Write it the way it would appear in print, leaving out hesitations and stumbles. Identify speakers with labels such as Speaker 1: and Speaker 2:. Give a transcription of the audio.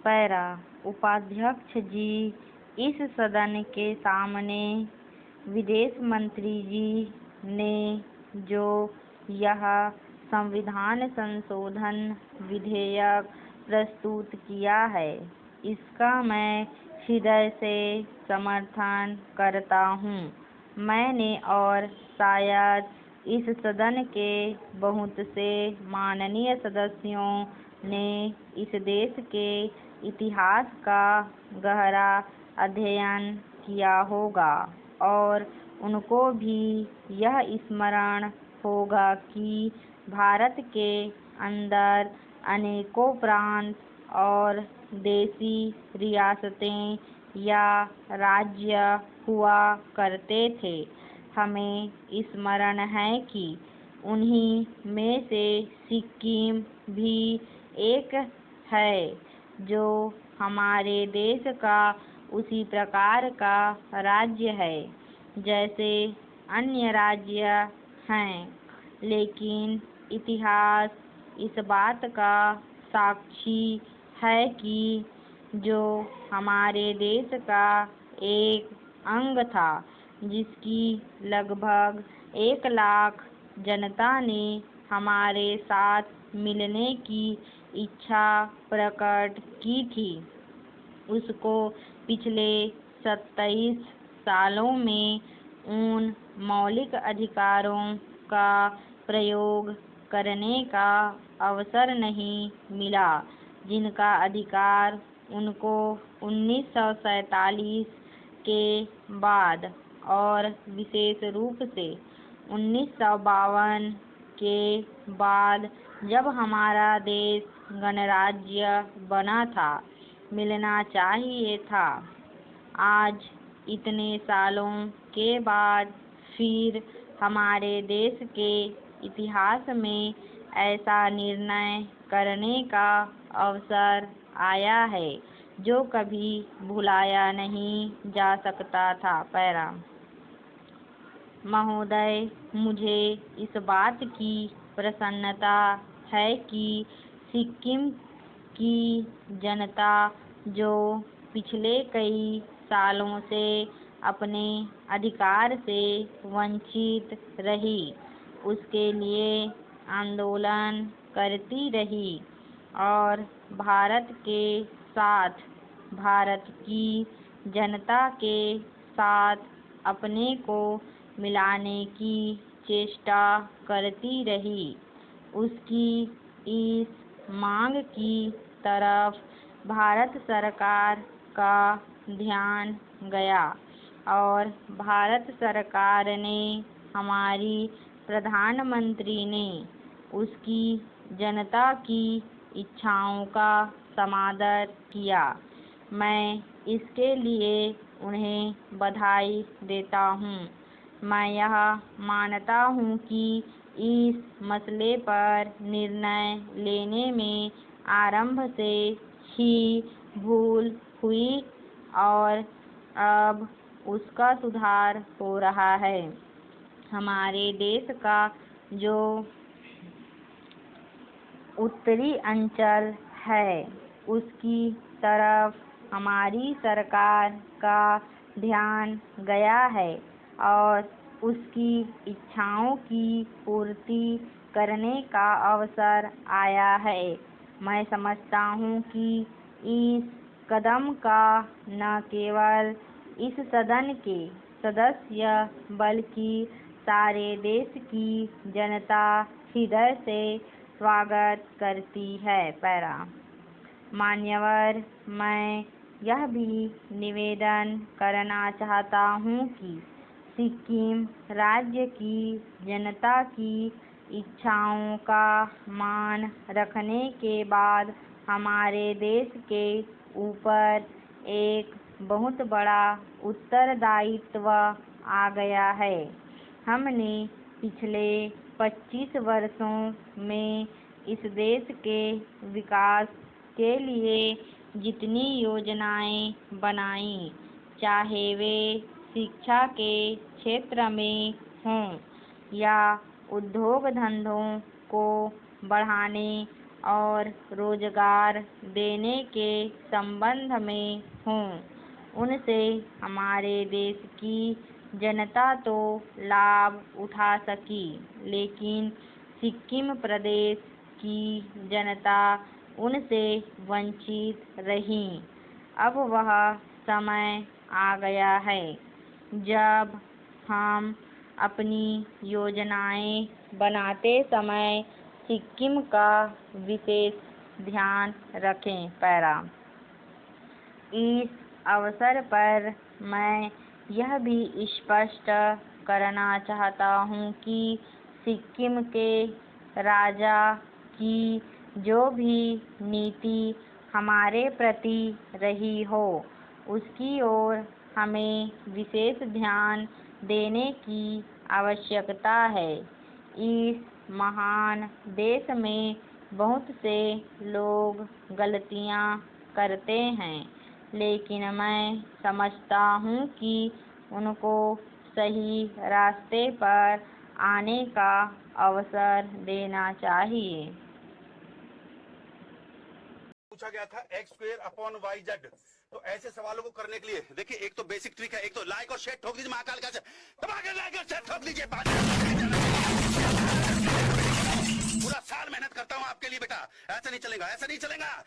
Speaker 1: Para. उपाध्यक्ष जी, इस सदन के सामने विदेश मंत्री जी ने जो यह संविधान संशोधन विधेयक प्रस्तुत किया है, इसका मैं हृदय से समर्थन करता हूँ। मैंने और शायद इस सदन के बहुत से माननीय सदस्यों ने इस देश के इतिहास का गहरा अध्ययन किया होगा और उनको भी यह स्मरण होगा कि भारत के अंदर अनेकों प्रांत और देशी रियासतें या राज्य हुआ करते थे। हमें स्मरण है कि उन्हीं में से सिक्किम भी एक है, जो हमारे देश का उसी प्रकार का राज्य है जैसे अन्य राज्य हैं, लेकिन इतिहास इस बात का साक्षी है कि जो हमारे देश का एक अंग था, जिसकी लगभग 1 लाख जनता ने हमारे साथ मिलने की इच्छा प्रकट की थी, उसको पिछले 27 सालों में उन मौलिक अधिकारों का प्रयोग करने का अवसर नहीं मिला, जिनका अधिकार उनको 1947 के बाद और विशेष रूप से 1952 के बाद, जब हमारा देश गणराज्य बना था, मिलना चाहिए था। आज इतने सालों के बाद फिर हमारे देश के इतिहास में ऐसा निर्णय करने का अवसर आया है जो कभी भुलाया नहीं जा सकता था। पैरा। महोदय, मुझे इस बात की प्रसन्नता है कि सिक्किम की जनता, जो पिछले कई सालों से अपने अधिकार से वंचित रही, उसके लिए आंदोलन करती रही और भारत के साथ, भारत की जनता के साथ अपने को मिलाने की चेष्टा करती रही। उसकी इस मांग की तरफ भारत सरकार का ध्यान गया और भारत सरकार ने, हमारी प्रधानमंत्री ने, उसकी जनता की इच्छाओं का समादर किया। मैं इसके लिए उन्हें बधाई देता हूँ। मैं यह मानता हूँ कि इस मसले पर निर्णय लेने में आरंभ से ही भूल हुई और अब उसका सुधार हो रहा है। हमारे देश का जो उत्तरी अंचल है, उसकी तरफ हमारी सरकार का ध्यान गया है और उसकी इच्छाओं की पूर्ति करने का अवसर आया है। मैं समझता हूँ कि इस कदम का न केवल इस सदन के सदस्य बल्कि सारे देश की जनता हृदय से स्वागत करती है। पैरा। मान्यवर, मैं यह भी निवेदन करना चाहता हूँ कि सिक्किम राज्य की जनता की इच्छाओं का मान रखने के बाद हमारे देश के ऊपर एक बहुत बड़ा उत्तरदायित्व आ गया है। हमने पिछले 25 वर्षों में इस देश के विकास के लिए जितनी योजनाएं बनाई, चाहे वे शिक्षा के क्षेत्र में हों या उद्योग धंधों को बढ़ाने और रोजगार देने के संबंध में हों, उनसे हमारे देश की जनता तो लाभ उठा सकी, लेकिन सिक्किम प्रदेश की जनता उनसे वंचित रही। अब वह समय आ गया है जब हम अपनी योजनाएं बनाते समय सिक्किम का विशेष ध्यान रखें। पैरा। इस अवसर पर मैं यह भी स्पष्ट करना चाहता हूँ कि सिक्किम के राजा की जो भी नीति हमारे प्रति रही हो, उसकी ओर हमें विशेष ध्यान देने की आवश्यकता है। इस महान देश में बहुत से लोग गलतियां करते हैं, लेकिन मैं समझता हूँ कि उनको सही रास्ते पर आने का अवसर देना चाहिए।
Speaker 2: पूछा गया था x²/y/z। तो ऐसे सवालों को करने के लिए देखिए, एक तो बेसिक ट्रिक है, एक तो लाइक और शेयर ठोक दीजिए, महाकाल का दबा के लाइक और शेयर ठोक दीजिए। पूरा साल मेहनत करता हूँ आपके लिए बेटा, ऐसा नहीं चलेगा, ऐसा नहीं चलेगा।